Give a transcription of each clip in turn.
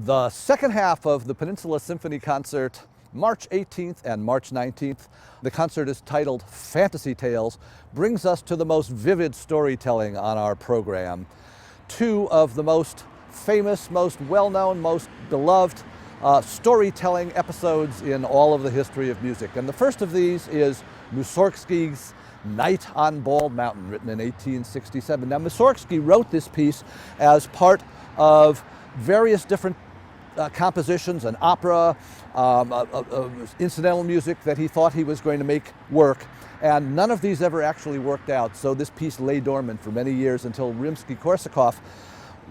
The second half of the Peninsula Symphony Concert, March 18th and March 19th. The concert is titled Fantasy Tales, brings us to the most vivid storytelling on our program. Two of the most famous, most well-known, most beloved storytelling episodes in all of the history of music. And the first of these is Mussorgsky's Night on Bald Mountain, written in 1867. Now, Mussorgsky wrote this piece as part of various different compositions, an opera, incidental music that he thought he was going to make work. And none of these ever actually worked out, so this piece lay dormant for many years until Rimsky-Korsakov,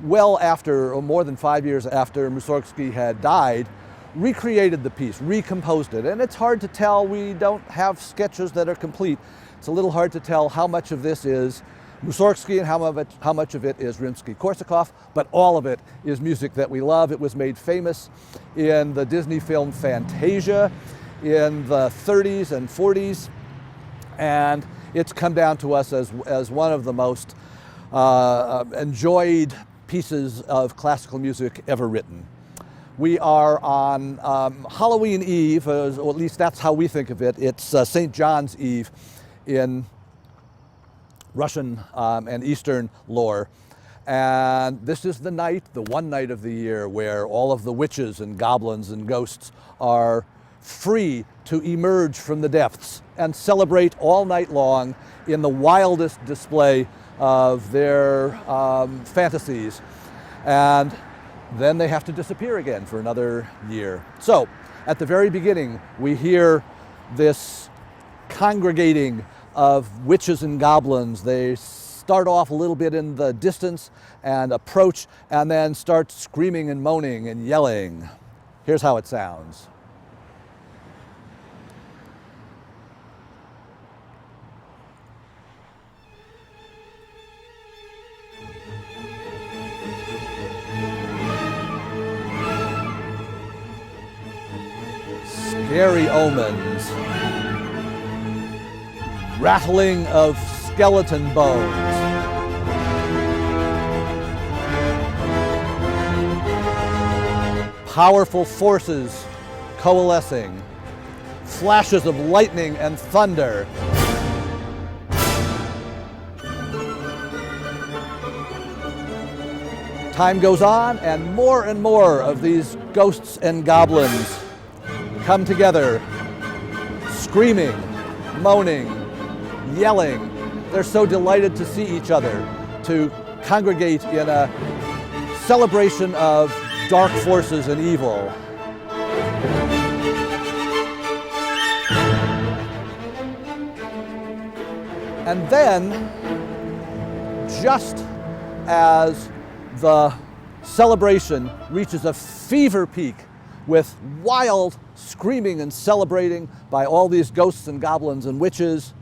well after, or more than 5 years after Mussorgsky had died, recreated the piece, recomposed it. And it's hard to tell. We don't have sketches that are complete. It's a little hard to tell how much of this is Mussorgsky and how much of it is Rimsky-Korsakov, but all of it is music that we love. It was made famous in the Disney film Fantasia in the 30s and 40s, and it's come down to us as one of the most enjoyed pieces of classical music ever written. We are on Halloween Eve, or at least that's how we think of it. It's St. John's Eve in Russian and Eastern lore. And this is the night, the one night of the year, where all of the witches and goblins and ghosts are free to emerge from the depths and celebrate all night long in the wildest display of their fantasies. And then they have to disappear again for another year. So at the very beginning, we hear this congregating of witches and goblins. They start off a little bit in the distance and approach and then start screaming and moaning and yelling. Here's how it sounds. Scary omens. Rattling of skeleton bones. Powerful forces coalescing. Flashes of lightning and thunder. Time goes on, and more of these ghosts and goblins come together, screaming, moaning, yelling. They're so delighted to see each other, to congregate in a celebration of dark forces and evil. And then, just as the celebration reaches a fever peak with wild screaming and celebrating by all these ghosts and goblins and witches,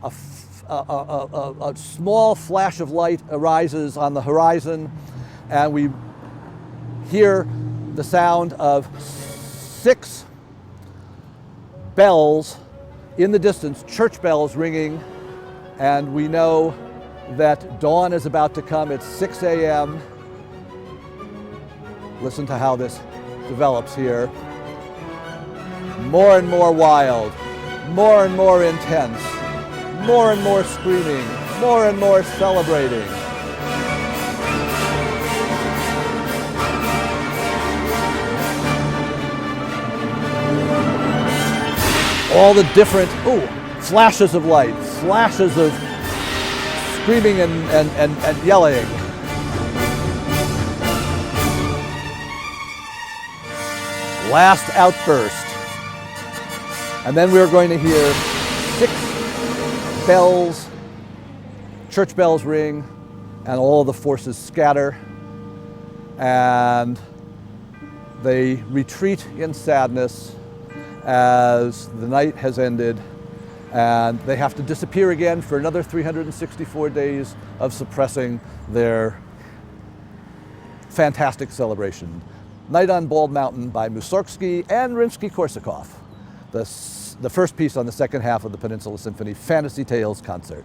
a small flash of light arises on the horizon, and we hear the sound of 6 bells in the distance, church bells ringing, and we know that dawn is about to come. It's 6 a.m. Listen to how this develops here. More and more wild, more and more intense, more and more screaming, more and more celebrating. All the different flashes of light, flashes of screaming and yelling. Last outburst. And then we're going to hear 6 bells, church bells ring, and all the forces scatter, and they retreat in sadness as the night has ended, and they have to disappear again for another 364 days of suppressing their fantastic celebration. Night on Bald Mountain by Mussorgsky and Rimsky-Korsakov. The first piece on the second half of the Peninsula Symphony Fantasy Tales concert.